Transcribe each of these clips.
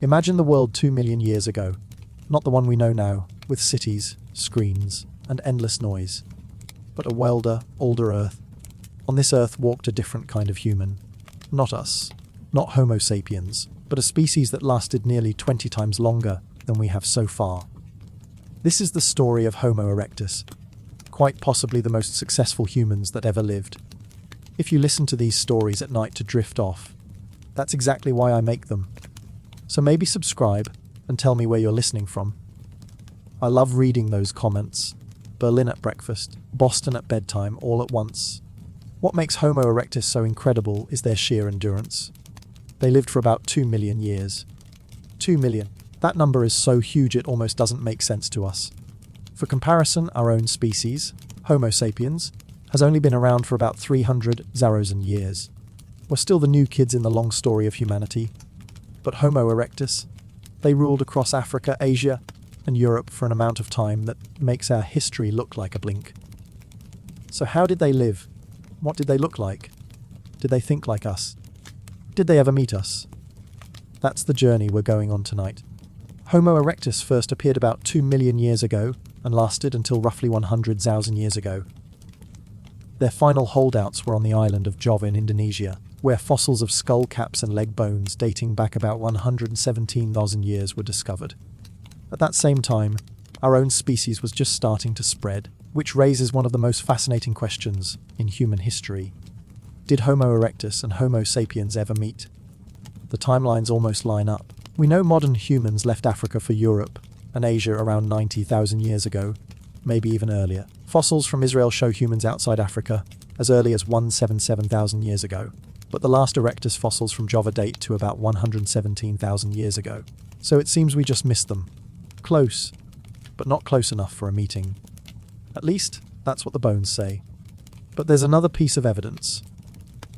Imagine the world 2 million years ago, not the one we know now, with cities, screens, and endless noise, but a wilder, older Earth. On this Earth walked a different kind of human. Not us, not Homo sapiens, but a species that lasted nearly 20 times longer than we have so far. This is the story of Homo erectus, quite possibly the most successful humans that ever lived. If you listen to these stories at night to drift off, that's exactly why I make them. So maybe subscribe and tell me where you're listening from. I love reading those comments. Berlin at breakfast, Boston at bedtime, all at once. What makes Homo erectus so incredible is their sheer endurance. They lived for about 2 million years. 2 million. That number is so huge it almost doesn't make sense to us. For comparison, our own species, Homo sapiens, has only been around for about 300,000 years. We're still the new kids in the long story of humanity. But Homo erectus, they ruled across Africa, Asia, and Europe for an amount of time that makes our history look like a blink. So how did they live? What did they look like? Did they think like us? Did they ever meet us? That's the journey we're going on tonight. Homo erectus first appeared about 2 million years ago and lasted until roughly 100,000 years ago. Their final holdouts were on the island of Java in Indonesia, where fossils of skull caps and leg bones dating back about 117,000 years were discovered. At that same time, our own species was just starting to spread, which raises one of the most fascinating questions in human history. Did Homo erectus and Homo sapiens ever meet? The timelines almost line up. We know modern humans left Africa for Europe and Asia around 90,000 years ago, maybe even earlier. Fossils from Israel show humans outside Africa as early as 177,000 years ago, but the last erectus fossils from Java date to about 117,000 years ago. So it seems we just missed them. Close, but not close enough for a meeting. At least, that's what the bones say. But there's another piece of evidence.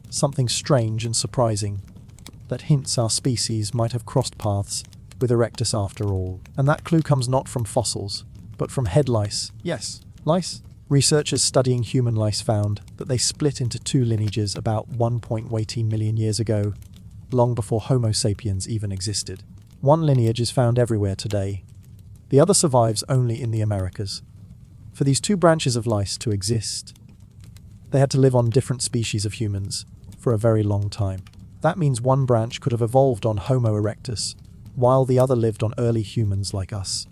Something strange and surprising that hints our species might have crossed paths with erectus after all. And that clue comes not from fossils, but from head lice. Yes, lice. Researchers studying human lice found that they split into two lineages about 1.18 million years ago, long before Homo sapiens even existed. One lineage is found everywhere today. The other survives only in the Americas. For these two branches of lice to exist, they had to live on different species of humans for a very long time. That means one branch could have evolved on Homo erectus, while the other lived on early humans like us.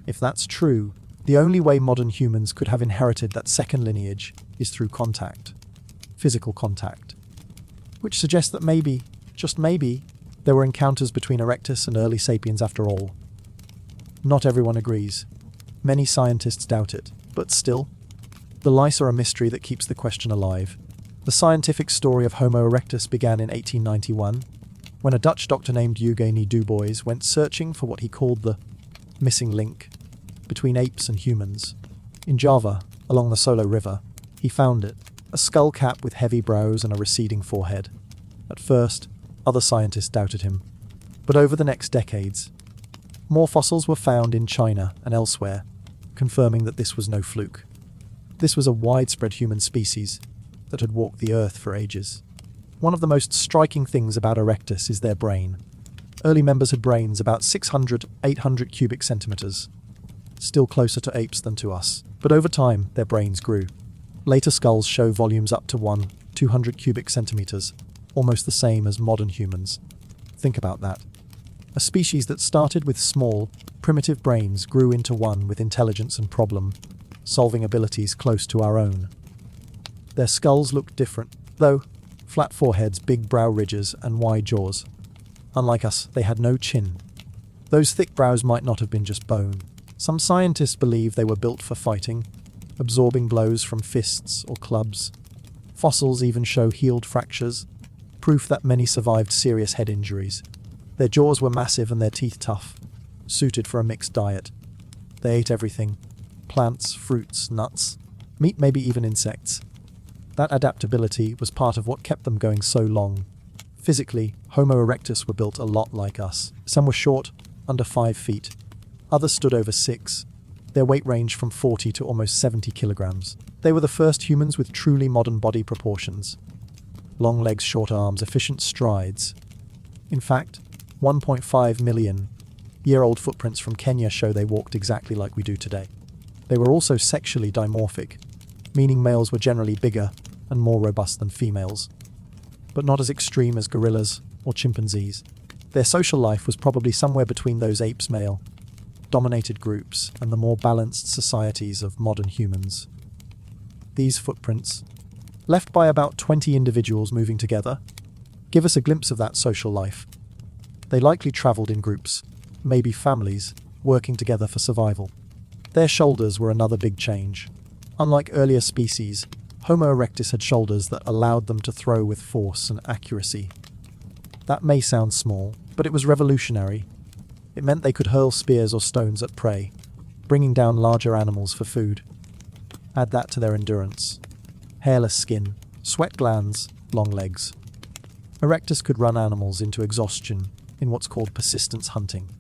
If that's true, the only way modern humans could have inherited that second lineage is through contact, physical contact, which suggests that maybe, just maybe, there were encounters between erectus and early sapiens after all. Not everyone agrees. Many scientists doubt it, but still, the lice are a mystery that keeps the question alive. The scientific story of Homo erectus began in 1891, when a Dutch doctor named Eugenie Dubois went searching for what he called the missing link between apes and humans. In Java, along the Solo River, he found it, a skull cap with heavy brows and a receding forehead. At first, other scientists doubted him, but over the next decades, more fossils were found in China and elsewhere, confirming that this was no fluke. This was a widespread human species that had walked the earth for ages. One of the most striking things about erectus is their brain. Early members had brains about 600-800 cubic centimeters, still closer to apes than to us. But over time, their brains grew. Later skulls show volumes up to 1-200 cubic centimeters, almost the same as modern humans. Think about that. A species that started with small, primitive brains grew into one with intelligence and problem-solving abilities close to our own. Their skulls looked different, though: flat foreheads, big brow ridges, and wide jaws. Unlike us, they had no chin. Those thick brows might not have been just bone. Some scientists believe they were built for fighting, absorbing blows from fists or clubs. Fossils even show healed fractures, proof that many survived serious head injuries. Their jaws were massive and their teeth tough, suited for a mixed diet. They ate everything: plants, fruits, nuts, meat, maybe even insects. That adaptability was part of what kept them going so long. Physically, Homo erectus were built a lot like us. Some were short, under 5 feet. Others stood over 6. Their weight ranged from 40 to almost 70 kilograms. They were the first humans with truly modern body proportions. Long legs, short arms, efficient strides. In fact, 1.5 million year-old footprints from Kenya show they walked exactly like we do today. They were also sexually dimorphic, meaning males were generally bigger and more robust than females, but not as extreme as gorillas or chimpanzees. Their social life was probably somewhere between those apes' male-dominated groups and the more balanced societies of modern humans. These footprints, left by about 20 individuals moving together, give us a glimpse of that social life. They likely travelled in groups, maybe families, working together for survival. Their shoulders were another big change. Unlike earlier species, Homo erectus had shoulders that allowed them to throw with force and accuracy. That may sound small, but it was revolutionary. It meant they could hurl spears or stones at prey, bringing down larger animals for food. Add that to their endurance. Hairless skin, sweat glands, long legs. Erectus could run animals into exhaustion in what's called persistence hunting.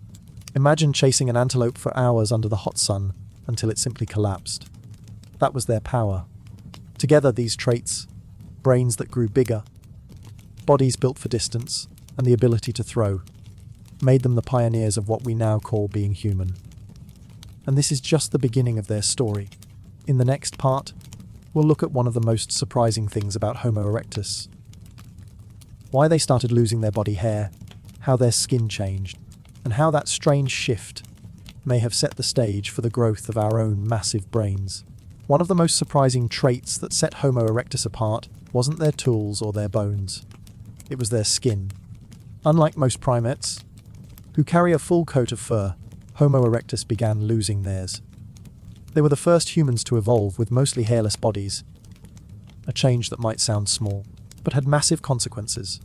Imagine chasing an antelope for hours under the hot sun until it simply collapsed. That was their power. Together, these traits, brains that grew bigger, bodies built for distance, and the ability to throw, made them the pioneers of what we now call being human. And this is just the beginning of their story. In the next part, we'll look at one of the most surprising things about Homo erectus. Why they started losing their body hair, how their skin changed, and how that strange shift may have set the stage for the growth of our own massive brains. One of the most surprising traits that set Homo erectus apart wasn't their tools or their bones. It was their skin. Unlike most primates, who carry a full coat of fur, Homo erectus began losing theirs. They were the first humans to evolve with mostly hairless bodies, a change that might sound small, but had massive consequences.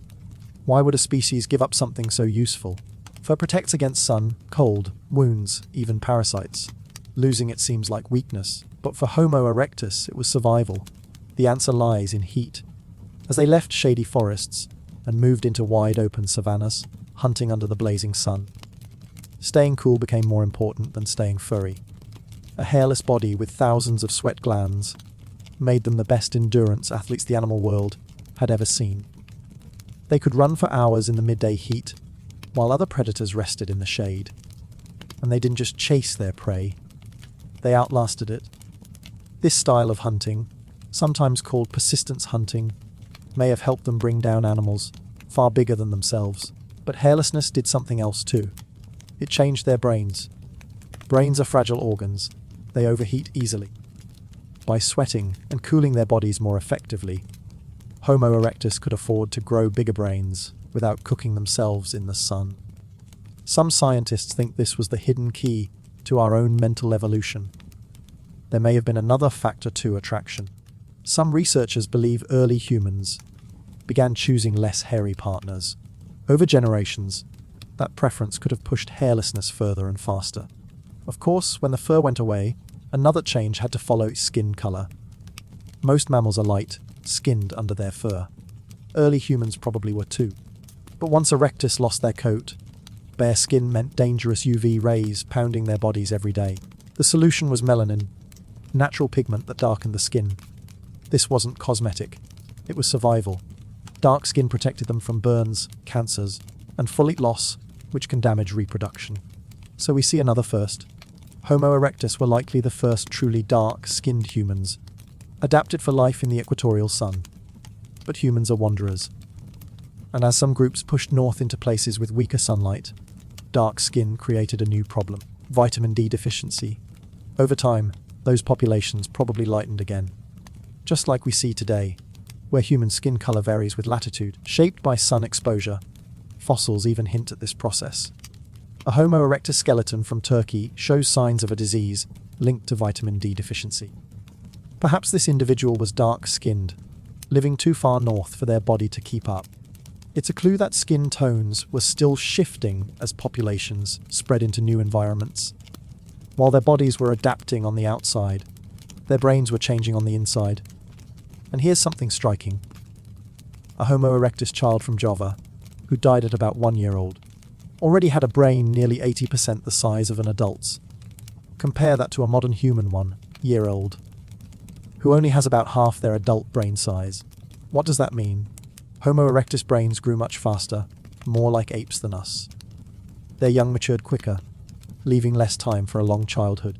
Why would a species give up something so useful? Fur protects against sun, cold, wounds, even parasites. Losing it seems like weakness, but for Homo erectus it was survival. The answer lies in heat. As they left shady forests and moved into wide-open savannas, hunting under the blazing sun, staying cool became more important than staying furry. A hairless body with thousands of sweat glands made them the best endurance athletes the animal world had ever seen. They could run for hours in the midday heat, while other predators rested in the shade. And they didn't just chase their prey, they outlasted it. This style of hunting, sometimes called persistence hunting, may have helped them bring down animals far bigger than themselves. But hairlessness did something else too. It changed their brains. Brains are fragile organs. They overheat easily. By sweating and cooling their bodies more effectively, Homo erectus could afford to grow bigger brains without cooking themselves in the sun. Some scientists think this was the hidden key to our own mental evolution. There may have been another factor to attraction. Some researchers believe early humans began choosing less hairy partners. Over generations, that preference could have pushed hairlessness further and faster. Of course, when the fur went away, another change had to follow: skin color. Most mammals are light, skinned under their fur. Early humans probably were too. But once erectus lost their coat, bare skin meant dangerous UV rays pounding their bodies every day. The solution was melanin, natural pigment that darkened the skin. This wasn't cosmetic, it was survival. Dark skin protected them from burns, cancers, and folate loss, which can damage reproduction. So we see another first. Homo erectus were likely the first truly dark-skinned humans, adapted for life in the equatorial sun. But humans are wanderers. And as some groups pushed north into places with weaker sunlight, dark skin created a new problem: vitamin D deficiency. Over time, those populations probably lightened again. Just like we see today, where human skin color varies with latitude, shaped by sun exposure. Fossils even hint at this process. A Homo erectus skeleton from Turkey shows signs of a disease linked to vitamin D deficiency. Perhaps this individual was dark-skinned, living too far north for their body to keep up. It's a clue that skin tones were still shifting as populations spread into new environments. While their bodies were adapting on the outside, their brains were changing on the inside. And here's something striking. A Homo erectus child from Java, who died at about 1 year old, already had a brain nearly 80% the size of an adult's. Compare that to a modern human 1 year old, who only has about half their adult brain size. What does that mean? Homo erectus brains grew much faster, more like apes than us. Their young matured quicker, leaving less time for a long childhood.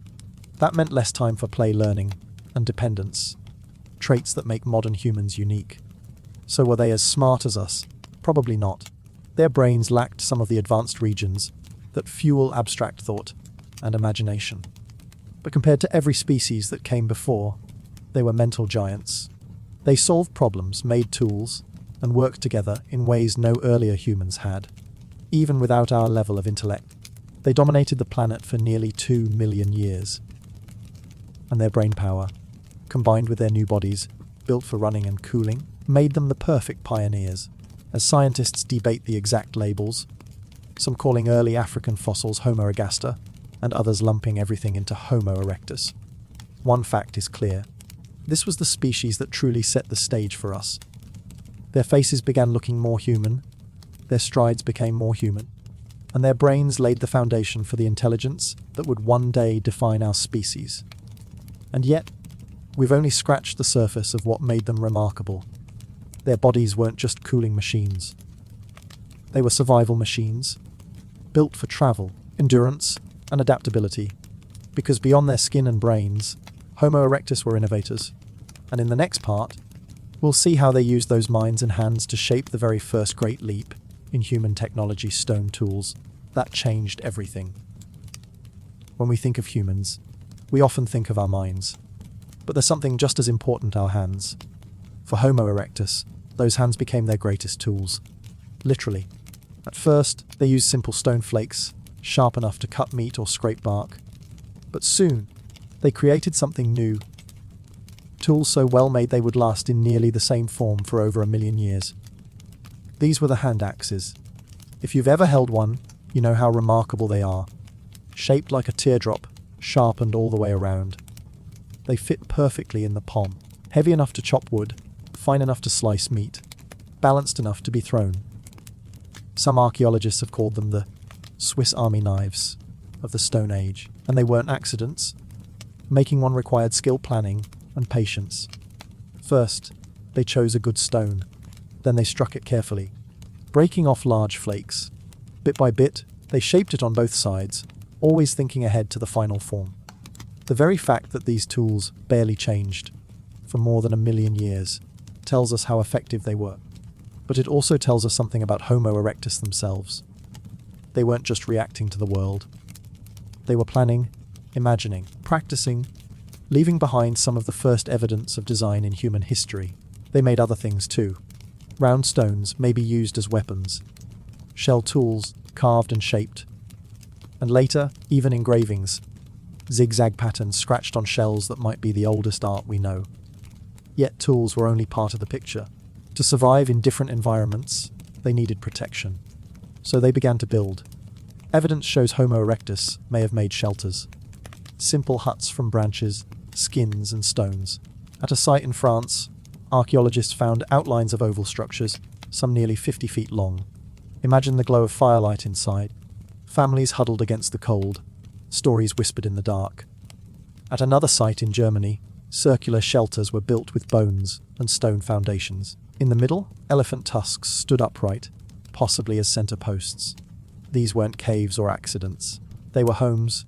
That meant less time for play, learning, and dependence, traits that make modern humans unique. So were they as smart as us? Probably not. Their brains lacked some of the advanced regions that fuel abstract thought and imagination. But compared to every species that came before, they were mental giants. They solved problems, made tools, and worked together in ways no earlier humans had. Even without our level of intellect, they dominated the planet for nearly 2 million years. And their brain power, combined with their new bodies, built for running and cooling, made them the perfect pioneers. As scientists debate the exact labels, some calling early African fossils Homo Erectus, and others lumping everything into Homo Erectus. One fact is clear. This was the species that truly set the stage for us. Their faces began looking more human, their strides became more human, and their brains laid the foundation for the intelligence that would one day define our species. And yet, we've only scratched the surface of what made them remarkable. Their bodies weren't just cooling machines. They were survival machines, built for travel, endurance, and adaptability. Because beyond their skin and brains, Homo erectus were innovators. And in the next part, we'll see how they used those minds and hands to shape the very first great leap in human technology, stone tools, that changed everything. When we think of humans, we often think of our minds. But there's something just as important, our hands. For Homo erectus, those hands became their greatest tools. Literally. At first, they used simple stone flakes, sharp enough to cut meat or scrape bark. But soon, they created something new. Tools so well made they would last in nearly the same form for over 1 million years. These were the hand axes. If you've ever held one, you know how remarkable they are. Shaped like a teardrop, sharpened all the way around. They fit perfectly in the palm, heavy enough to chop wood, fine enough to slice meat, balanced enough to be thrown. Some archaeologists have called them the Swiss Army knives of the Stone Age, and they weren't accidents. Making one required skill, planning, and patience. First, they chose a good stone. Then they struck it carefully, breaking off large flakes. Bit by bit, they shaped it on both sides, always thinking ahead to the final form. The very fact that these tools barely changed for more than 1 million years tells us how effective they were. But it also tells us something about Homo erectus themselves. They weren't just reacting to the world. They were planning, imagining, practicing, leaving behind some of the first evidence of design in human history. They made other things too. Round stones may be used as weapons, shell tools carved and shaped, and later, even engravings, zigzag patterns scratched on shells that might be the oldest art we know. Yet tools were only part of the picture. To survive in different environments, they needed protection. So they began to build. Evidence shows Homo erectus may have made shelters. Simple huts from branches, skins, and stones. At a site in France, archaeologists found outlines of oval structures, some nearly 50 feet long. Imagine the glow of firelight inside. Families huddled against the cold, stories whispered in the dark. At another site in Germany, circular shelters were built with bones and stone foundations. In the middle, elephant tusks stood upright, possibly as center posts. These weren't caves or accidents. They were homes,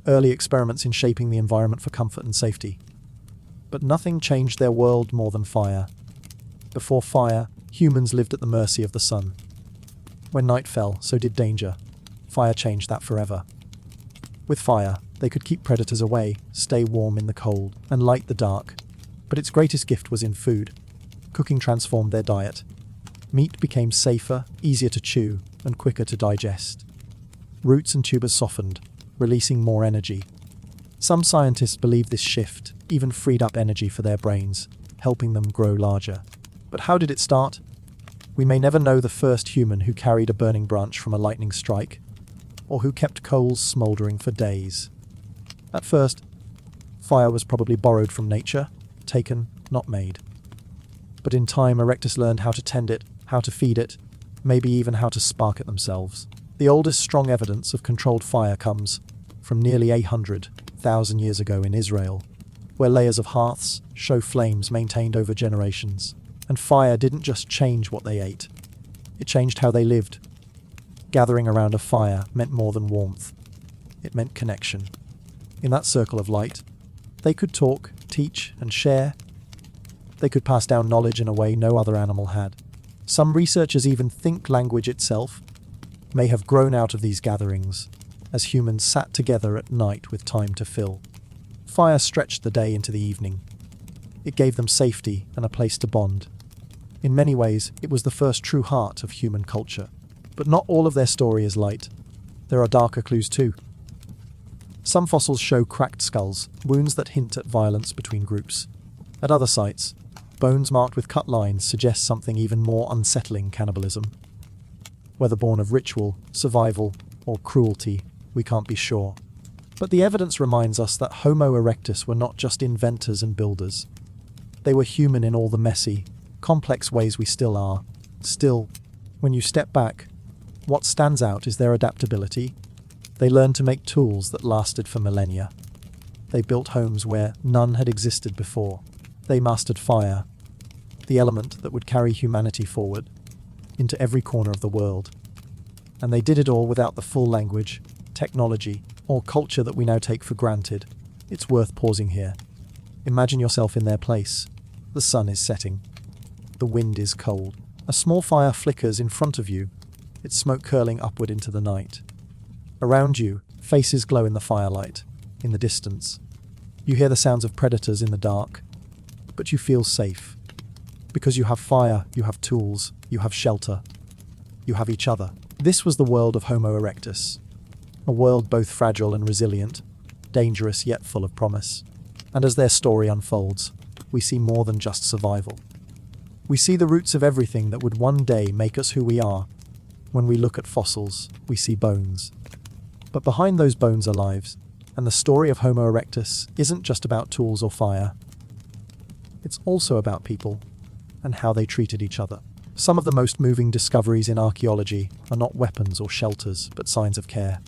early experiments in shaping the environment for comfort and safety. But nothing changed their world more than fire. Before fire, humans lived at the mercy of the sun. When night fell, so did danger. Fire changed that forever. With fire, they could keep predators away, stay warm in the cold, and light the dark. But its greatest gift was in food. Cooking transformed their diet. Meat became safer, easier to chew, and quicker to digest. Roots and tubers softened, releasing more energy. Some scientists believe this shift even freed up energy for their brains, helping them grow larger. But how did it start? We may never know the first human who carried a burning branch from a lightning strike, or who kept coals smouldering for days. At first, fire was probably borrowed from nature, taken, not made. But in time, Erectus learned how to tend it, how to feed it, maybe even how to spark it themselves. The oldest strong evidence of controlled fire comes from nearly 800,000 years ago in Israel, where layers of hearths show flames maintained over generations. And fire didn't just change what they ate, it changed how they lived. Gathering around a fire meant more than warmth. It meant connection. In that circle of light, they could talk, teach, and share. They could pass down knowledge in a way no other animal had. Some researchers even think language itself may have grown out of these gatherings, as humans sat together at night with time to fill. Fire stretched the day into the evening. It gave them safety and a place to bond. In many ways, it was the first true heart of human culture. But not all of their story is light. There are darker clues too. Some fossils show cracked skulls, wounds that hint at violence between groups. At other sites, bones marked with cut lines suggest something even more unsettling: cannibalism. Whether born of ritual, survival, or cruelty, we can't be sure. But the evidence reminds us that Homo erectus were not just inventors and builders. They were human in all the messy, complex ways we still are. Still, when you step back, what stands out is their adaptability. They learned to make tools that lasted for millennia. They built homes where none had existed before. They mastered fire, the element that would carry humanity forward into every corner of the world. And they did it all without the full language, technology, or culture that we now take for granted. It's worth pausing here. Imagine yourself in their place. The sun is setting. The wind is cold. A small fire flickers in front of you, its smoke curling upward into the night. Around you, faces glow in the firelight. In the distance, you hear the sounds of predators in the dark, but you feel safe. Because you have fire, you have tools, you have shelter, you have each other. This was the world of Homo erectus. A world both fragile and resilient, dangerous yet full of promise. And as their story unfolds, we see more than just survival. We see the roots of everything that would one day make us who we are. When we look at fossils, we see bones. But behind those bones are lives, and the story of Homo erectus isn't just about tools or fire. It's also about people and how they treated each other. Some of the most moving discoveries in archaeology are not weapons or shelters, but signs of care.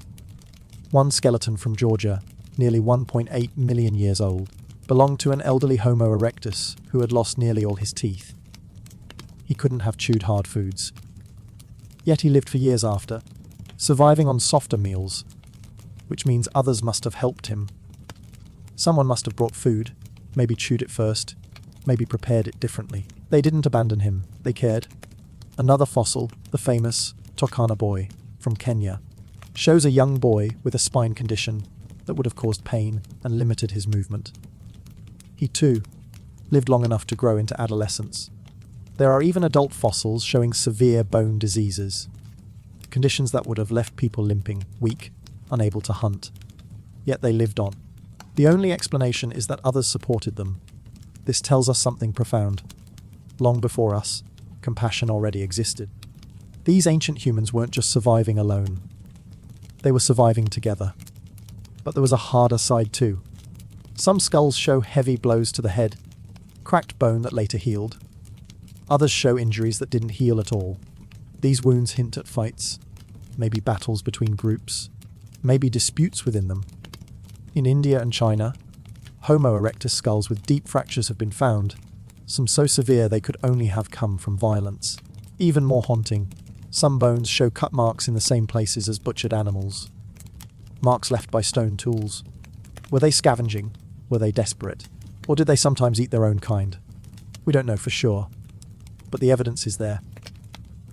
One skeleton from Georgia, nearly 1.8 million years old, belonged to an elderly Homo erectus who had lost nearly all his teeth. He couldn't have chewed hard foods. Yet he lived for years after, surviving on softer meals, which means others must have helped him. Someone must have brought food, maybe chewed it first, maybe prepared it differently. They didn't abandon him, they cared. Another fossil, the famous Turkana boy from Kenya, shows a young boy with a spine condition that would have caused pain and limited his movement. He too lived long enough to grow into adolescence. There are even adult fossils showing severe bone diseases, conditions that would have left people limping, weak, unable to hunt. Yet they lived on. The only explanation is that others supported them. This tells us something profound. Long before us, compassion already existed. These ancient humans weren't just surviving alone. They were surviving together. But there was a harder side too. Some skulls show heavy blows to the head, cracked bone that later healed. Others show injuries that didn't heal at all. These wounds hint at fights, maybe battles between groups, maybe disputes within them. In India and China, Homo erectus skulls with deep fractures have been found, some so severe they could only have come from violence. Even more haunting, some bones show cut marks in the same places as butchered animals. Marks left by stone tools. Were they scavenging? Were they desperate? Or did they sometimes eat their own kind? We don't know for sure, but the evidence is there.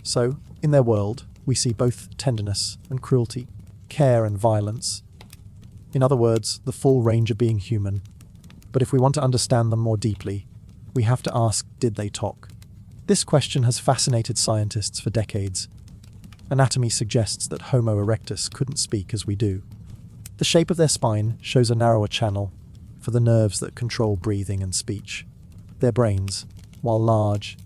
So, in their world, we see both tenderness and cruelty, care and violence. In other words, the full range of being human. But if we want to understand them more deeply, we have to ask, did they talk? This question has fascinated scientists for decades. Anatomy suggests that Homo erectus couldn't speak as we do. The shape of their spine shows a narrower channel for the nerves that control breathing and speech. Their brains, while large,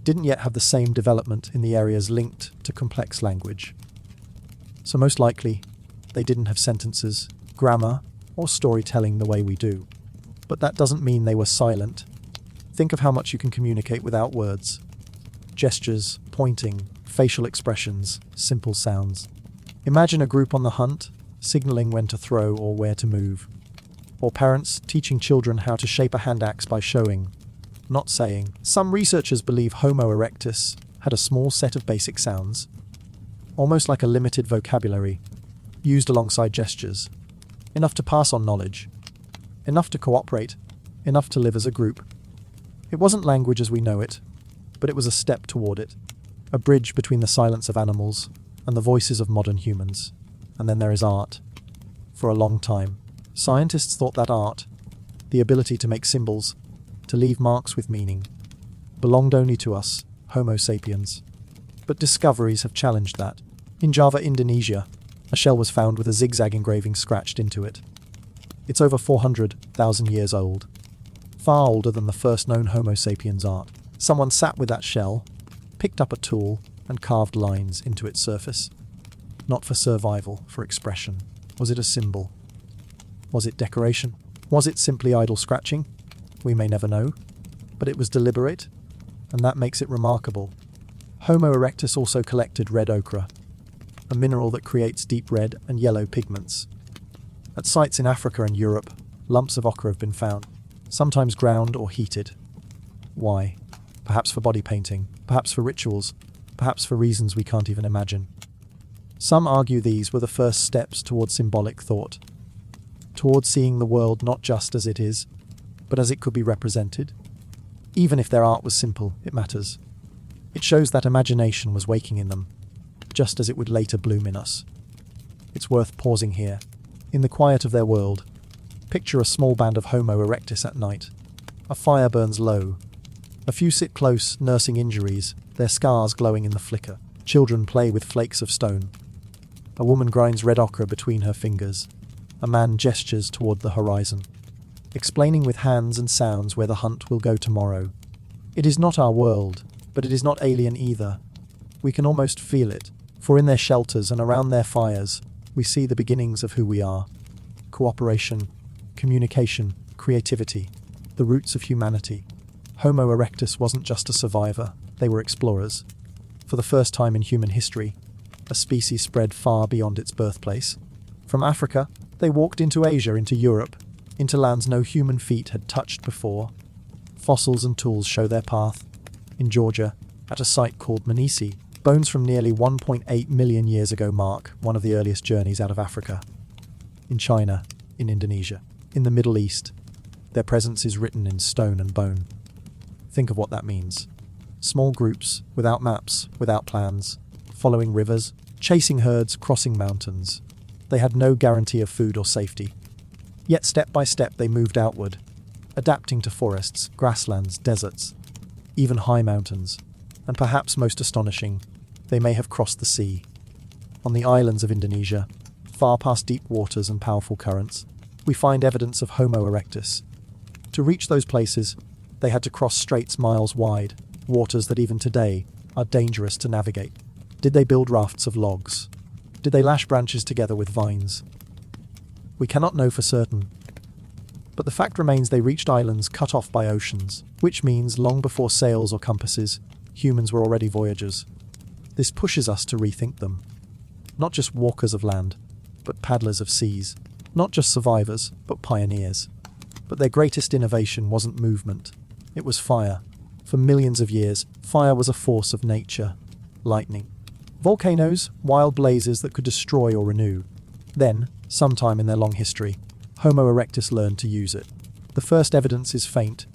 didn't yet have the same development in the areas linked to complex language. So most likely, they didn't have sentences, grammar, or storytelling the way we do. But that doesn't mean they were silent. Think of how much you can communicate without words. Gestures, pointing, facial expressions, simple sounds. Imagine a group on the hunt, signaling when to throw or where to move. Or parents teaching children how to shape a hand axe by showing, not saying. Some researchers believe Homo erectus had a small set of basic sounds. almost like a limited vocabulary, used alongside gestures. Enough to pass on knowledge. Enough to cooperate. Enough to live as a group. It wasn't language as we know it, but it was a step toward it. A bridge between the silence of animals and the voices of modern humans. And then there is art. For a long time, scientists thought that art, the ability to make symbols, to leave marks with meaning, belonged only to us, Homo sapiens. But discoveries have challenged that. In Java, Indonesia, a shell was found with a zigzag engraving scratched into it. It's over 400,000 years old, far older than the first known Homo sapiens art. Someone sat with that shell, picked up a tool, and carved lines into its surface. Not for survival, for expression. Was it a symbol? Was it decoration? Was it simply idle scratching? We may never know, but it was deliberate, and that makes it remarkable. Homo erectus also collected red ochre, a mineral that creates deep red and yellow pigments. At sites in Africa and Europe, lumps of ochre have been found, sometimes ground or heated. Why? Perhaps for body painting, perhaps for rituals, perhaps for reasons we can't even imagine. Some argue these were the first steps toward symbolic thought, toward seeing the world not just as it is, but as it could be represented. Even if their art was simple, it matters. It shows that imagination was waking in them, just as it would later bloom in us. It's worth pausing here. In the quiet of their world, picture a small band of Homo erectus at night. A fire burns low. A few sit close, nursing injuries, their scars glowing in the flicker. Children play with flakes of stone. A woman grinds red ochre between her fingers. A man gestures toward the horizon, explaining with hands and sounds where the hunt will go tomorrow. It is not our world, but it is not alien either. We can almost feel it, for in their shelters and around their fires, we see the beginnings of who we are. Cooperation, communication, creativity, the roots of humanity. Homo erectus wasn't just a survivor, they were explorers. For the first time in human history, a species spread far beyond its birthplace. From Africa, they walked into Asia, into Europe, into lands no human feet had touched before. Fossils and tools show their path. In Georgia, at a site called Manisi, bones from nearly 1.8 million years ago mark one of the earliest journeys out of Africa. In China, in Indonesia, in the Middle East, their presence is written in stone and bone. Think of what that means. Small groups, without maps, without plans, following rivers, chasing herds, crossing mountains. They had no guarantee of food or safety. Yet step by step they moved outward, adapting to forests, grasslands, deserts, even high mountains. And perhaps most astonishing, they may have crossed the sea. On the islands of Indonesia, far past deep waters and powerful currents, we find evidence of Homo erectus. To reach those places, they had to cross straits miles wide, waters that even today are dangerous to navigate. Did they build rafts of logs? Did they lash branches together with vines? We cannot know for certain. But the fact remains they reached islands cut off by oceans, which means long before sails or compasses, humans were already voyagers. This pushes us to rethink them. Not just walkers of land, but paddlers of seas. Not just survivors, but pioneers. But their greatest innovation wasn't movement. It was fire. For millions of years, fire was a force of nature. Lightning. Volcanoes, wild blazes that could destroy or renew. Then, sometime in their long history, Homo erectus learned to use it. The first evidence is faint.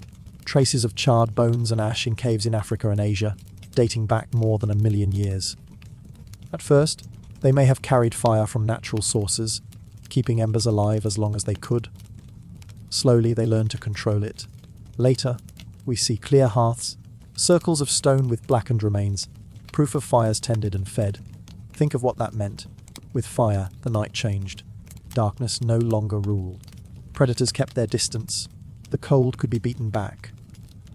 Traces of charred bones and ash in caves in Africa and Asia, dating back more than 1 million years. At first, they may have carried fire from natural sources, keeping embers alive as long as they could. Slowly they learned to control it. Later, we see clear hearths, circles of stone with blackened remains, proof of fires tended and fed. Think of what that meant. With fire, the night changed. Darkness no longer ruled. Predators kept their distance. The cold could be beaten back.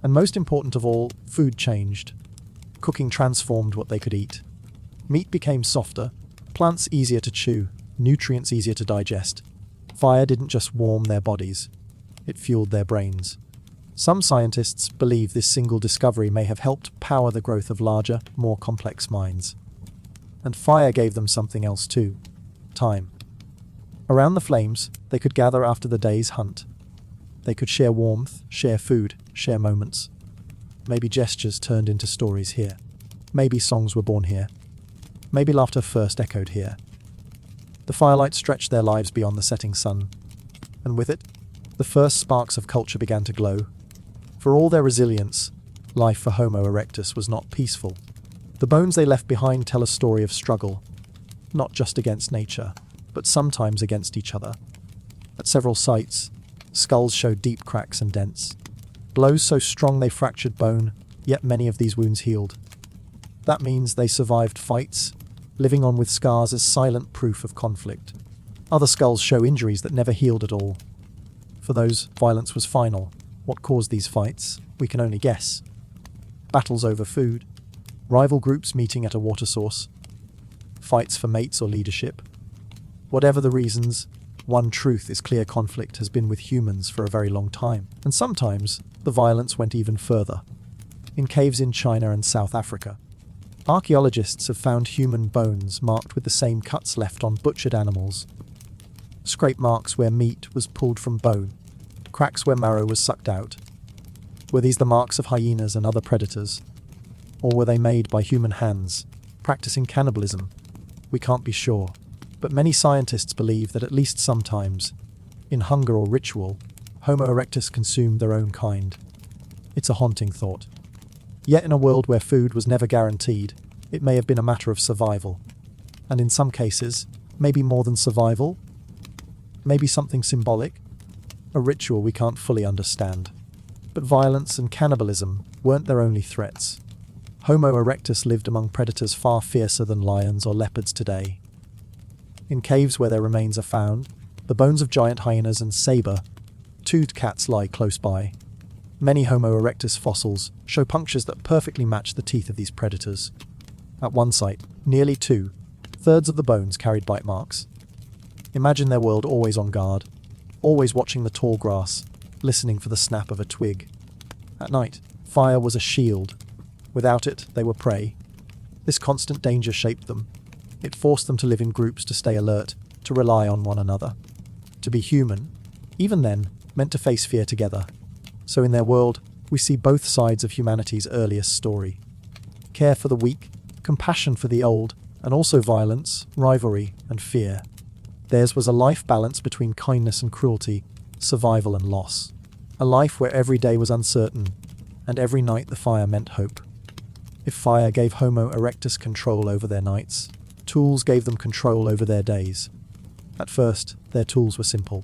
And most important of all, food changed. Cooking transformed what they could eat. Meat became softer, plants easier to chew, nutrients easier to digest. Fire didn't just warm their bodies, it fueled their brains. Some scientists believe this single discovery may have helped power the growth of larger, more complex minds. And fire gave them something else too: time. Around the flames, they could gather after the day's hunt. They could share warmth, share food, share moments. Maybe gestures turned into stories here. Maybe songs were born here. Maybe laughter first echoed here. The firelight stretched their lives beyond the setting sun, and with it, the first sparks of culture began to glow. For all their resilience, life for Homo erectus was not peaceful. The bones they left behind tell a story of struggle, not just against nature, but sometimes against each other. At several sites, skulls showed deep cracks and dents. Blows so strong they fractured bone, yet many of these wounds healed. That means they survived fights, living on with scars as silent proof of conflict. Other skulls show injuries that never healed at all. For those, violence was final. What caused these fights? We can only guess. Battles over food, rival groups meeting at a water source, fights for mates or leadership. Whatever the reasons, one truth is clear: conflict has been with humans for a very long time, and sometimes the violence went even further. In caves in China and South Africa, archaeologists have found human bones marked with the same cuts left on butchered animals. Scrape marks where meat was pulled from bone, cracks where marrow was sucked out. Were these the marks of hyenas and other predators? Or were they made by human hands, practicing cannibalism? We can't be sure, but many scientists believe that at least sometimes, in hunger or ritual, Homo erectus consumed their own kind. It's a haunting thought. Yet in a world where food was never guaranteed, it may have been a matter of survival. And in some cases, maybe more than survival? Maybe something symbolic? A ritual we can't fully understand. But violence and cannibalism weren't their only threats. Homo erectus lived among predators far fiercer than lions or leopards today. In caves where their remains are found, the bones of giant hyenas and saber-toothed cats lie close by. Many Homo erectus fossils show punctures that perfectly match the teeth of these predators. At one site, nearly 2/3 of the bones carried bite marks. Imagine their world always on guard, always watching the tall grass, listening for the snap of a twig. At night, fire was a shield. Without it, they were prey. This constant danger shaped them. It forced them to live in groups, to stay alert, to rely on one another. To be human, even then, meant to face fear together. So in their world, we see both sides of humanity's earliest story. Care for the weak, compassion for the old, and also violence, rivalry, and fear. Theirs was a life balance between kindness and cruelty, survival and loss. A life where every day was uncertain, and every night the fire meant hope. If fire gave Homo erectus control over their nights, tools gave them control over their days. At first, their tools were simple.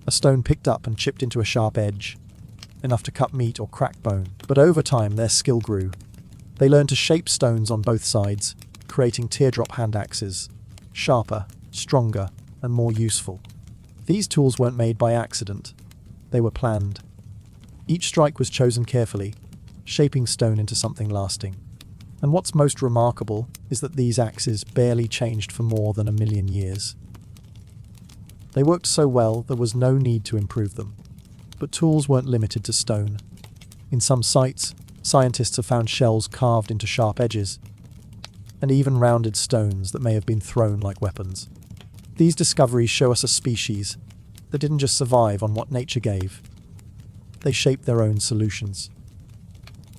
A stone picked up and chipped into a sharp edge, enough to cut meat or crack bone. But over time, their skill grew. They learned to shape stones on both sides, creating teardrop hand axes, sharper, stronger, and more useful. These tools weren't made by accident. They were planned. Each strike was chosen carefully, shaping stone into something lasting. And what's most remarkable is that these axes barely changed for more than 1,000,000 years. They worked so well there was no need to improve them. But tools weren't limited to stone. In some sites, scientists have found shells carved into sharp edges, and even rounded stones that may have been thrown like weapons. These discoveries show us a species that didn't just survive on what nature gave. They shaped their own solutions.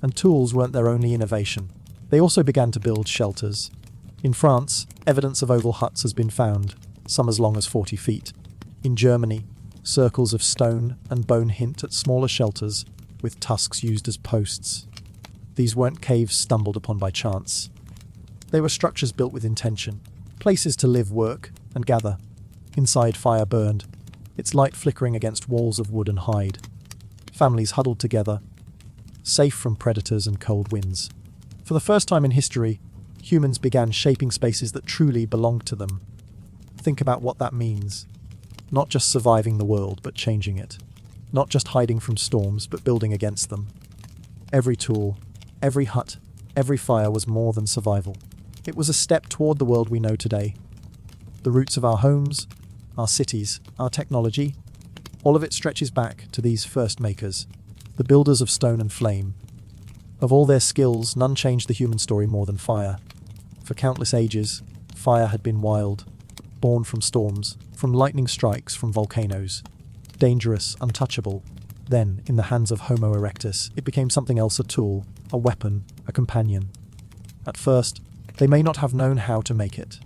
And tools weren't their only innovation. They also began to build shelters. In France, evidence of oval huts has been found, some as long as 40 feet. In Germany, circles of stone and bone hint at smaller shelters with tusks used as posts. These weren't caves stumbled upon by chance. They were structures built with intention, places to live, work, and gather. Inside, fire burned, its light flickering against walls of wood and hide. Families huddled together, safe from predators and cold winds. For the first time in history, humans began shaping spaces that truly belonged to them. Think about what that means. Not just surviving the world, but changing it. Not just hiding from storms, but building against them. Every tool, every hut, every fire was more than survival. It was a step toward the world we know today. The roots of our homes, our cities, our technology, all of it stretches back to these first makers, the builders of stone and flame. Of all their skills, none changed the human story more than fire. For countless ages, fire had been wild, born from storms, from lightning strikes, from volcanoes. Dangerous, untouchable. Then, in the hands of Homo erectus, it became something else: a tool, a weapon, a companion. At first, They may not have known how to make it.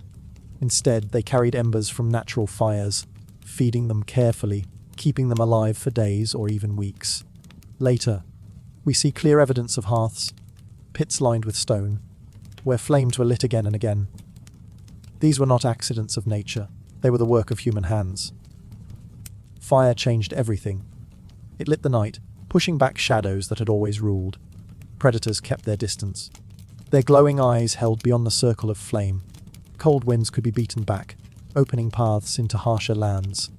Instead, they carried embers from natural fires, feeding them carefully, keeping them alive for days or even weeks. Later, we see clear evidence of hearths, pits lined with stone, where flames were lit again and again. These were not accidents of nature, they were the work of human hands. Fire changed everything. It lit the night, pushing back shadows that had always ruled. Predators kept their distance. Their glowing eyes held beyond the circle of flame. Cold winds could be beaten back, opening paths into harsher lands.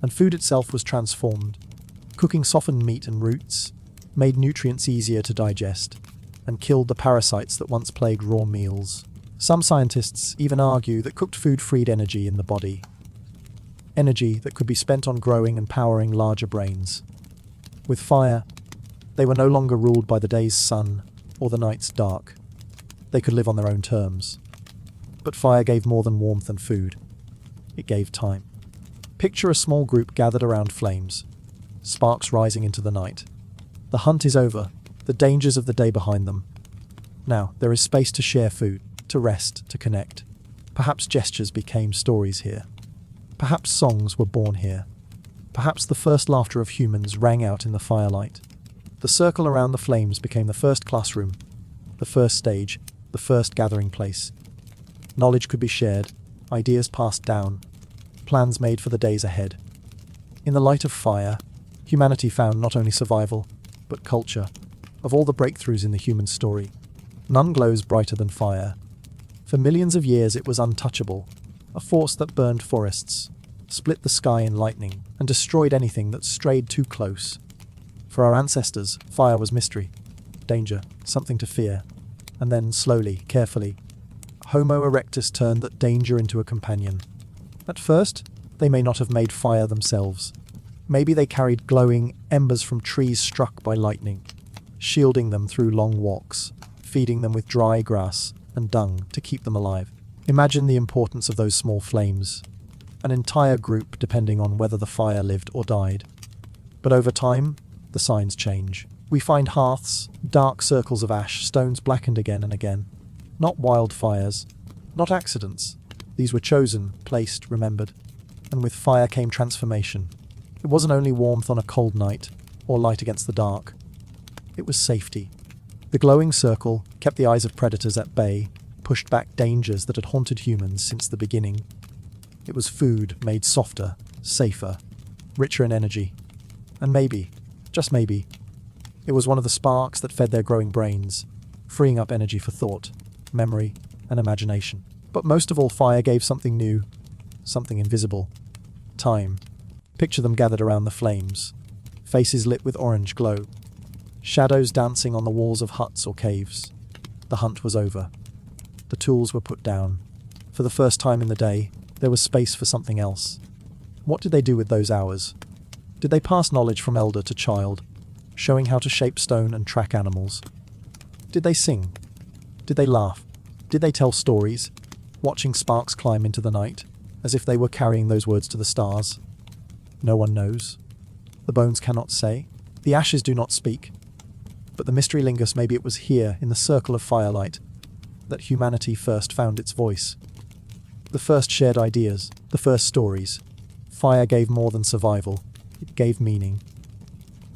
And food itself was transformed. Cooking softened meat and roots, made nutrients easier to digest, and killed the parasites that once plagued raw meals. Some scientists even argue that cooked food freed energy in the body. Energy that could be spent on growing and powering larger brains. With fire, they were no longer ruled by the day's sun or the night's dark. They could live on their own terms. But fire gave more than warmth and food. It gave time. Picture a small group gathered around flames, sparks rising into the night. The hunt is over, the dangers of the day behind them. Now, there is space to share food, to rest, to connect. Perhaps gestures became stories here. Perhaps songs were born here. Perhaps the first laughter of humans rang out in the firelight. The circle around the flames became the first classroom, the first stage, the first gathering place. Knowledge could be shared, ideas passed down, plans made for the days ahead. In the light of fire, humanity found not only survival, but culture. Of all the breakthroughs in the human story, none glows brighter than fire. For millions of years it was untouchable, a force that burned forests, split the sky in lightning, and destroyed anything that strayed too close. For our ancestors, fire was mystery, danger, something to fear. And then, slowly, carefully, Homo erectus turned that danger into a companion. At first, they may not have made fire themselves. Maybe they carried glowing embers from trees struck by lightning, shielding them through long walks, feeding them with dry grass and dung to keep them alive. Imagine the importance of those small flames. An entire group depending on whether the fire lived or died. But over time, the signs change. We find hearths, dark circles of ash, stones blackened again and again. Not wildfires, not accidents. These were chosen, placed, remembered. And with fire came transformation. It wasn't only warmth on a cold night, or light against the dark. It was safety. The glowing circle kept the eyes of predators at bay, pushed back dangers that had haunted humans since the beginning. It was food made softer, safer, richer in energy. And maybe, just maybe, it was one of the sparks that fed their growing brains, freeing up energy for thought, memory, and imagination. But most of all, fire gave something new, something invisible. Time. Picture them gathered around the flames, faces lit with orange glow, shadows dancing on the walls of huts or caves. The hunt was over. The tools were put down. For the first time in the day, there was space for something else. What did they do with those hours? Did they pass knowledge from elder to child, showing how to shape stone and track animals? Did they sing? Did they laugh? Did they tell stories, watching sparks climb into the night, as if they were carrying those words to the stars? No one knows. The bones cannot say. The ashes do not speak. But the mystery lingers. Maybe it was here, in the circle of firelight, that humanity first found its voice. The first shared ideas, the first stories. Fire gave more than survival. It gave meaning.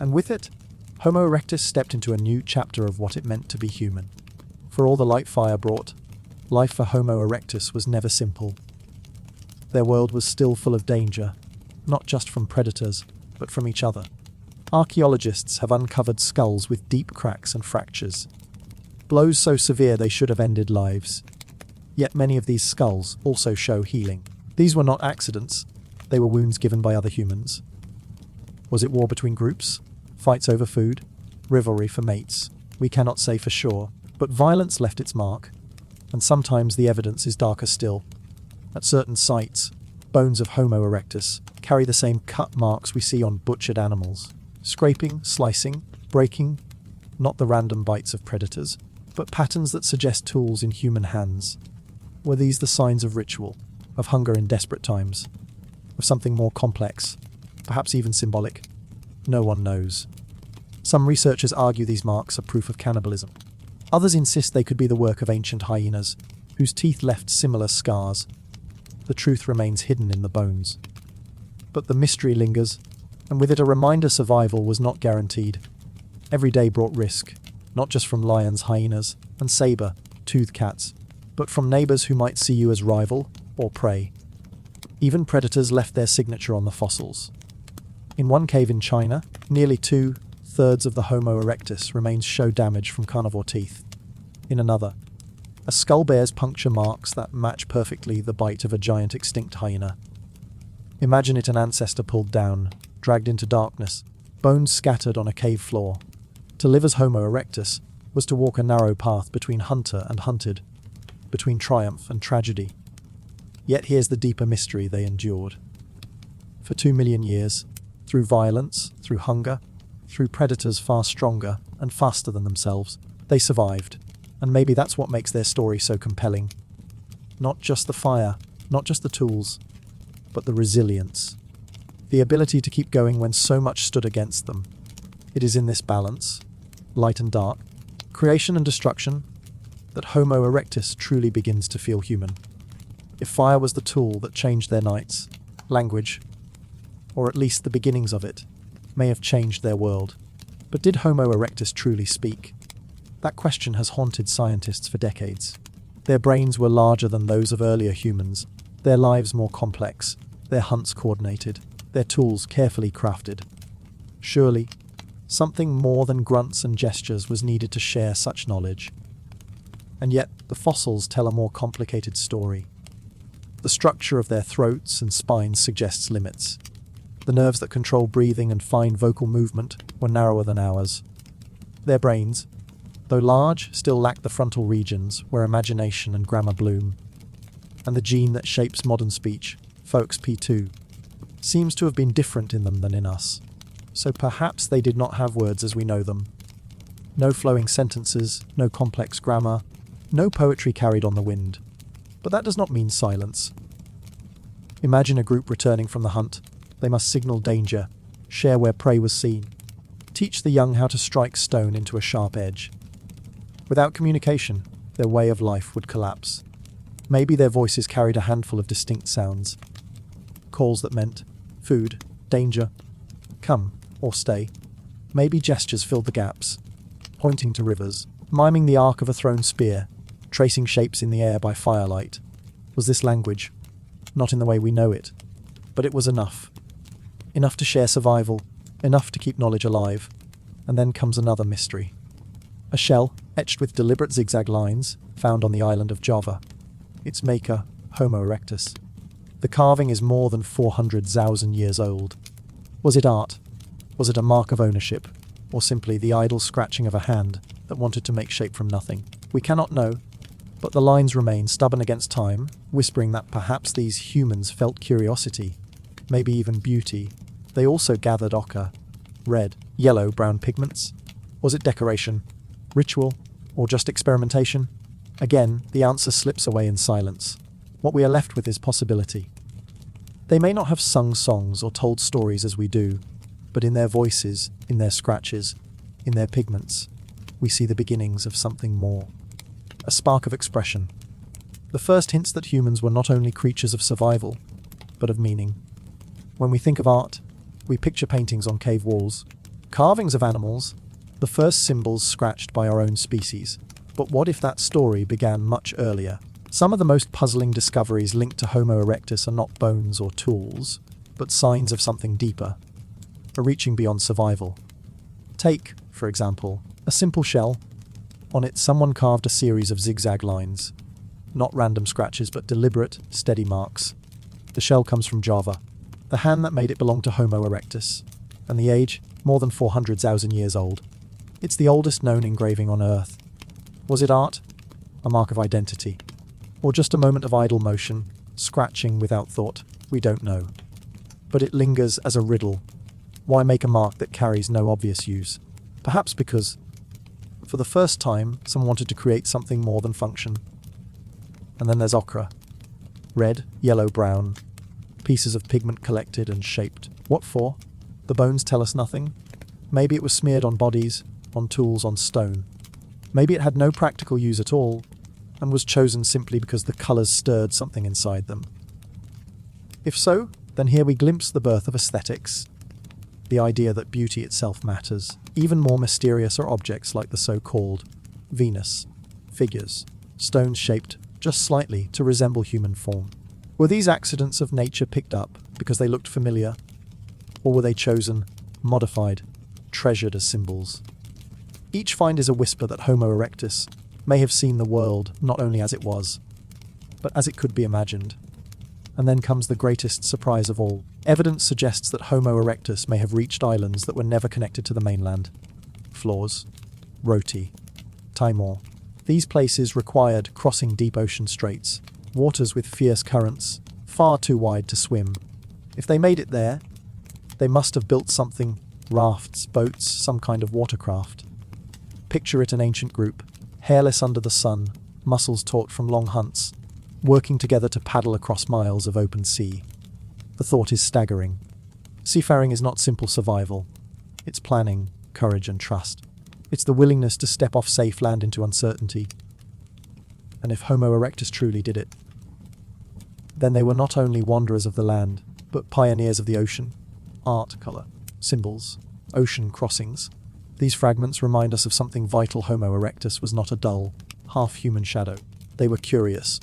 And with it, Homo erectus stepped into a new chapter of what it meant to be human. For all the light fire brought, life for Homo erectus was never simple. Their world was still full of danger, not just from predators, but from each other. Archaeologists have uncovered skulls with deep cracks and fractures, blows so severe they should have ended lives. Yet many of these skulls also show healing. These were not accidents, they were wounds given by other humans. Was it war between groups? Fights over food? Rivalry for mates? We cannot say for sure, but violence left its mark, and sometimes the evidence is darker still. At certain sites, bones of Homo erectus carry the same cut marks we see on butchered animals. Scraping, slicing, breaking, not the random bites of predators, but patterns that suggest tools in human hands. Were these the signs of ritual, of hunger in desperate times, of something more complex, perhaps even symbolic? No one knows. Some researchers argue these marks are proof of cannibalism. Others insist they could be the work of ancient hyenas, whose teeth left similar scars. The truth remains hidden in the bones. But the mystery lingers, and with it a reminder survival was not guaranteed. Every day brought risk, not just from lions, hyenas, and saber-toothed cats, but from neighbors who might see you as rival or prey. Even predators left their signature on the fossils. In one cave in China, nearly 2/3 of the Homo erectus remains show damage from carnivore teeth. In another, a skull bears puncture marks that match perfectly the bite of a giant extinct hyena. Imagine it an ancestor pulled down, dragged into darkness, bones scattered on a cave floor. To live as Homo erectus was to walk a narrow path between hunter and hunted, between triumph and tragedy. Yet here's the deeper mystery they endured. For 2 million years, through violence, through hunger, through predators far stronger and faster than themselves, they survived. And maybe that's what makes their story so compelling. Not just the fire, not just the tools, but the resilience. The ability to keep going when so much stood against them. It is in this balance, light and dark, creation and destruction, that Homo erectus truly begins to feel human. If fire was the tool that changed their nights, language, or at least the beginnings of it, may have changed their world. But did Homo erectus truly speak? That question has haunted scientists for decades. Their brains were larger than those of earlier humans, their lives more complex, their hunts coordinated, their tools carefully crafted. Surely, something more than grunts and gestures was needed to share such knowledge. And yet, the fossils tell a more complicated story. The structure of their throats and spines suggests limits. The nerves that control breathing and fine vocal movement were narrower than ours. Their brains, though large, still lack the frontal regions where imagination and grammar bloom. And the gene that shapes modern speech, FOXP2, seems to have been different in them than in us. So perhaps they did not have words as we know them. No flowing sentences, no complex grammar, no poetry carried on the wind. But that does not mean silence. Imagine a group returning from the hunt. They must signal danger, share where prey was seen, teach the young how to strike stone into a sharp edge. Without communication, their way of life would collapse. Maybe their voices carried a handful of distinct sounds. Calls that meant food, danger, come or stay. Maybe gestures filled the gaps, pointing to rivers, miming the arc of a thrown spear, tracing shapes in the air by firelight. Was this language? Not in the way we know it, but it was enough. Enough to share survival, enough to keep knowledge alive. And then comes another mystery. A shell, etched with deliberate zigzag lines, found on the island of Java. Its maker, Homo erectus. The carving is more than 400,000 years old. Was it art? Was it a mark of ownership? Or simply the idle scratching of a hand that wanted to make shape from nothing? We cannot know, but the lines remain stubborn against time, whispering that perhaps these humans felt curiosity, maybe even beauty. They also gathered ochre, red, yellow, brown pigments. Was it decoration, ritual, or just experimentation? Again, the answer slips away in silence. What we are left with is possibility. They may not have sung songs or told stories as we do, but in their voices, in their scratches, in their pigments, we see the beginnings of something more. A spark of expression. The first hints that humans were not only creatures of survival, but of meaning. When we think of art, we picture paintings on cave walls, carvings of animals, the first symbols scratched by our own species. But what if that story began much earlier? Some of the most puzzling discoveries linked to Homo erectus are not bones or tools, but signs of something deeper, a reaching beyond survival. Take, for example, a simple shell. On it, someone carved a series of zigzag lines. Not random scratches, but deliberate, steady marks. The shell comes from Java. The hand that made it belonged to Homo erectus. And the age, more than 400,000 years old. It's the oldest known engraving on Earth. Was it art? A mark of identity? Or just a moment of idle motion, scratching without thought? We don't know. But it lingers as a riddle. Why make a mark that carries no obvious use? Perhaps because, for the first time, someone wanted to create something more than function. And then there's ochre. Red, yellow, brown. Pieces of pigment collected and shaped. What for? The bones tell us nothing. Maybe it was smeared on bodies, on tools, on stone. Maybe it had no practical use at all. and was chosen simply because the colours stirred something inside them? If so, then here we glimpse the birth of aesthetics, the idea that beauty itself matters. Even more mysterious are objects like the so-called Venus figures, stones shaped just slightly to resemble human form. Were these accidents of nature picked up because they looked familiar, or were they chosen, modified, treasured as symbols? Each find is a whisper that Homo erectus may have seen the world not only as it was, but as it could be imagined. And then comes the greatest surprise of all. Evidence suggests that Homo erectus may have reached islands that were never connected to the mainland. Flores, Roti, Timor. These places required crossing deep ocean straits, waters with fierce currents, far too wide to swim. If they made it there, they must have built something, rafts, boats, some kind of watercraft. Picture it, an ancient group, hairless under the sun, muscles taut from long hunts, working together to paddle across miles of open sea. The thought is staggering. Seafaring is not simple survival. It's planning, courage and trust. It's the willingness to step off safe land into uncertainty. And if Homo erectus truly did it, then they were not only wanderers of the land, but pioneers of the ocean. Art, colour, symbols, ocean crossings. These fragments remind us of something vital. Homo erectus was not a dull, half-human shadow. They were curious,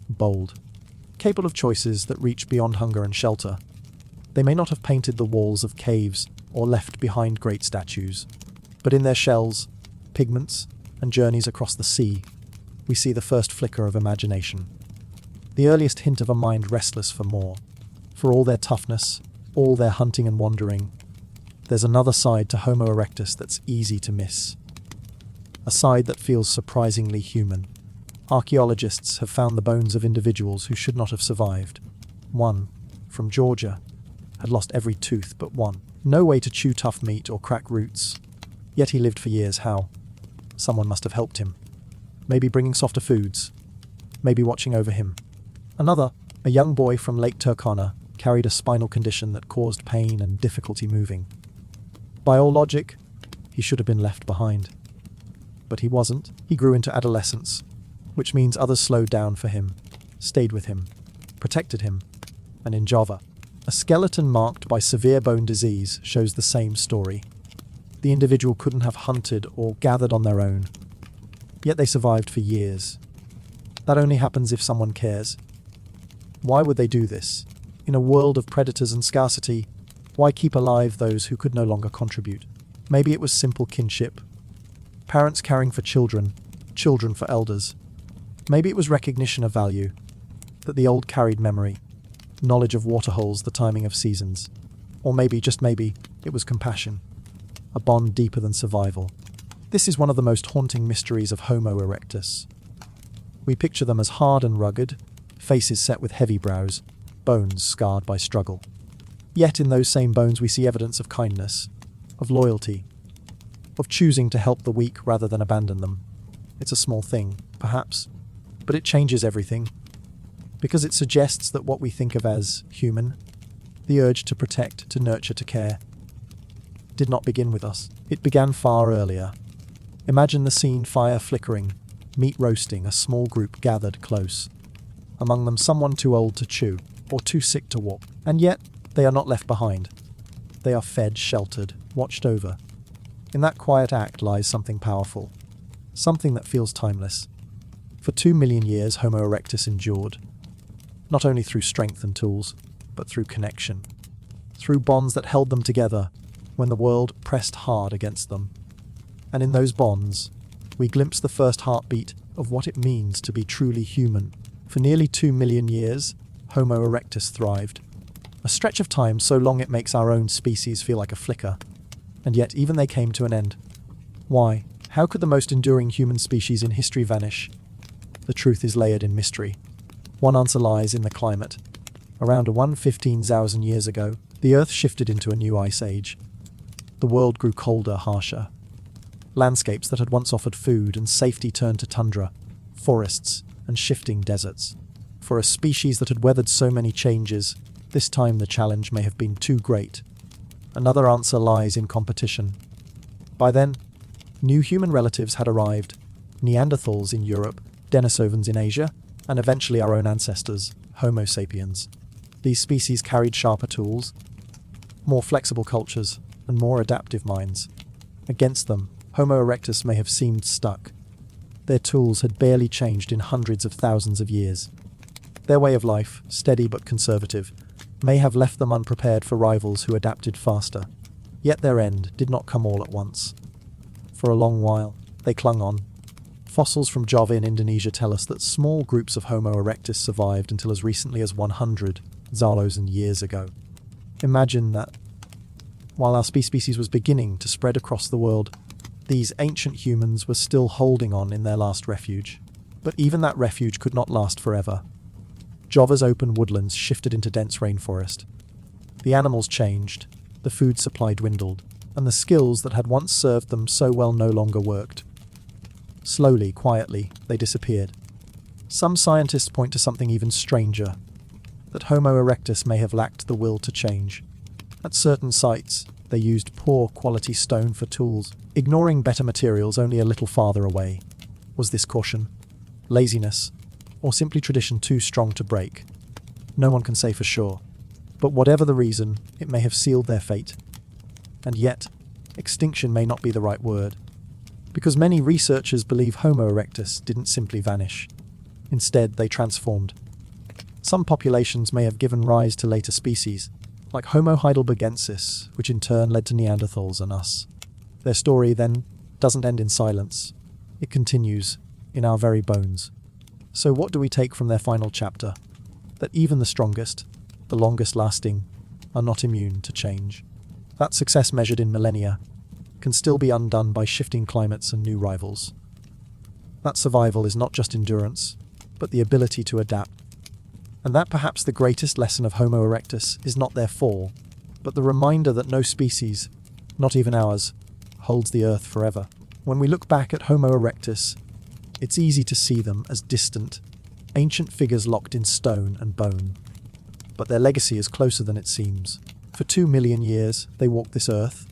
bold, capable of choices that reach beyond hunger and shelter. They may not have painted the walls of caves or left behind great statues, but in their shells, pigments, and journeys across the sea, we see the first flicker of imagination. The earliest hint of a mind restless for more. For all their toughness, all their hunting and wandering, there's another side to Homo erectus that's easy to miss. A side that feels surprisingly human. Archaeologists have found the bones of individuals who should not have survived. One, from Georgia, had lost every tooth but one. No way to chew tough meat or crack roots. Yet he lived for years. How? Someone must have helped him. Maybe bringing softer foods. Maybe watching over him. Another, a young boy from Lake Turkana, carried a spinal condition that caused pain and difficulty moving. By all logic, he should have been left behind. But he wasn't. He grew into adolescence, which means others slowed down for him, stayed with him, protected him. And in Java, a skeleton marked by severe bone disease shows the same story. The individual couldn't have hunted or gathered on their own, yet they survived for years. That only happens if someone cares. Why would they do this? In a world of predators and scarcity, why keep alive those who could no longer contribute? Maybe it was simple kinship. Parents caring for children, children for elders. Maybe it was recognition of value, that the old carried memory, knowledge of waterholes, the timing of seasons. Or maybe, just maybe, it was compassion, a bond deeper than survival. This is one of the most haunting mysteries of Homo erectus. We picture them as hard and rugged, faces set with heavy brows, bones scarred by struggle. Yet in those same bones we see evidence of kindness, of loyalty, of choosing to help the weak rather than abandon them. It's a small thing, perhaps, but it changes everything, because it suggests that what we think of as human, the urge to protect, to nurture, to care, did not begin with us. It began far earlier. Imagine the scene: fire flickering, meat roasting, a small group gathered close. Among them someone too old to chew, or too sick to walk. And yet, they are not left behind. They are fed, sheltered, watched over. In that quiet act lies something powerful, something that feels timeless. For 2 million years, Homo erectus endured, not only through strength and tools, but through connection, through bonds that held them together when the world pressed hard against them. And in those bonds, we glimpse the first heartbeat of what it means to be truly human. For nearly 2 million years, Homo erectus thrived. A stretch of time so long it makes our own species feel like a flicker. And yet even they came to an end. Why? How could the most enduring human species in history vanish? The truth is layered in mystery. One answer lies in the climate. Around 115,000 years ago, the Earth shifted into a new ice age. The world grew colder, harsher. Landscapes that had once offered food and safety turned to tundra, forests, and shifting deserts. For a species that had weathered so many changes, this time the challenge may have been too great. Another answer lies in competition. By then, new human relatives had arrived: Neanderthals in Europe, Denisovans in Asia, and eventually our own ancestors, Homo sapiens. These species carried sharper tools, more flexible cultures, and more adaptive minds. Against them, Homo erectus may have seemed stuck. Their tools had barely changed in hundreds of thousands of years. Their way of life, steady but conservative, may have left them unprepared for rivals who adapted faster. Yet their end did not come all at once. For a long while, they clung on. Fossils from Java in Indonesia tell us that small groups of Homo erectus survived until as recently as 100,000 years ago. Imagine that, while our species was beginning to spread across the world, these ancient humans were still holding on in their last refuge. But even that refuge could not last forever. Java's open woodlands shifted into dense rainforest. The animals changed, the food supply dwindled, and the skills that had once served them so well no longer worked. Slowly, quietly, they disappeared. Some scientists point to something even stranger, that Homo erectus may have lacked the will to change. At certain sites, they used poor quality stone for tools, ignoring better materials only a little farther away. Was this caution, laziness, or simply tradition too strong to break? No one can say for sure. But whatever the reason, it may have sealed their fate. And yet, extinction may not be the right word, because many researchers believe Homo erectus didn't simply vanish. Instead, they transformed. Some populations may have given rise to later species, like Homo heidelbergensis, which in turn led to Neanderthals and us. Their story, then, doesn't end in silence. It continues, in our very bones. So what do we take from their final chapter? That even the strongest, the longest lasting, are not immune to change. That success measured in millennia can still be undone by shifting climates and new rivals. That survival is not just endurance, but the ability to adapt. And that perhaps the greatest lesson of Homo erectus is not their fall, but the reminder that no species, not even ours, holds the earth forever. When we look back at Homo erectus, it's easy to see them as distant, ancient figures locked in stone and bone. But their legacy is closer than it seems. For 2 million years, they walked this earth.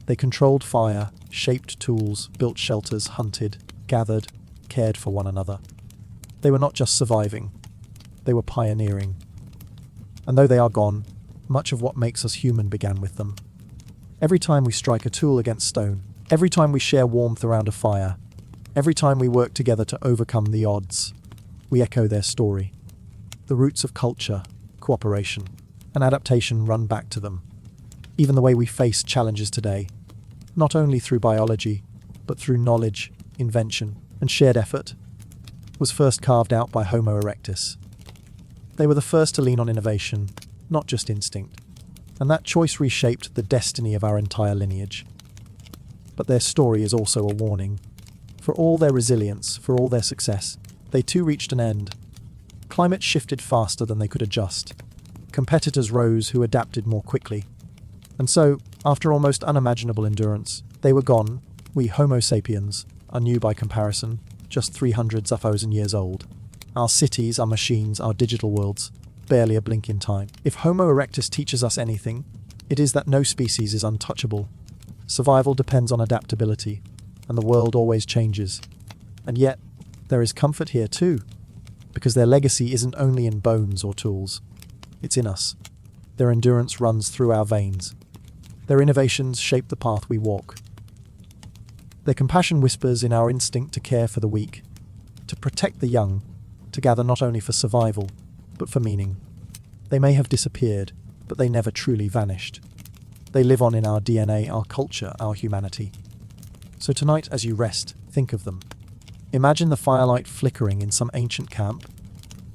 They controlled fire, shaped tools, built shelters, hunted, gathered, cared for one another. They were not just surviving, they were pioneering. And though they are gone, much of what makes us human began with them. Every time we strike a tool against stone, every time we share warmth around a fire, every time we work together to overcome the odds, we echo their story. The roots of culture, cooperation, and adaptation run back to them. Even the way we face challenges today, not only through biology, but through knowledge, invention, and shared effort, was first carved out by Homo erectus. They were the first to lean on innovation, not just instinct, and that choice reshaped the destiny of our entire lineage. But their story is also a warning. For all their resilience, for all their success, they too reached an end. Climate shifted faster than they could adjust. Competitors rose who adapted more quickly. And so, after almost unimaginable endurance, they were gone. We Homo sapiens are new by comparison, just 300,000 years old. Our cities, our machines, our digital worlds, barely a blink in time. If Homo erectus teaches us anything, it is that no species is untouchable. Survival depends on adaptability, and the world always changes. And yet, there is comfort here too, because their legacy isn't only in bones or tools, it's in us. Their endurance runs through our veins. Their innovations shape the path we walk. Their compassion whispers in our instinct to care for the weak, to protect the young, to gather not only for survival, but for meaning. They may have disappeared, but they never truly vanished. They live on in our DNA, our culture, our humanity. So tonight, as you rest, think of them. Imagine the firelight flickering in some ancient camp.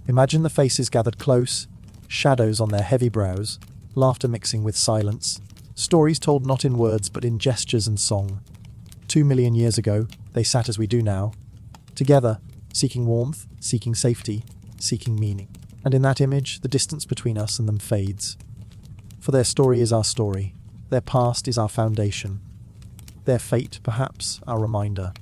Imagine the faces gathered close, shadows on their heavy brows, laughter mixing with silence, stories told not in words but in gestures and song. 2 million years ago, they sat as we do now, together, seeking warmth, seeking safety, seeking meaning. And in that image, the distance between us and them fades. For their story is our story. Their past is our foundation. Their fate, perhaps, our reminder.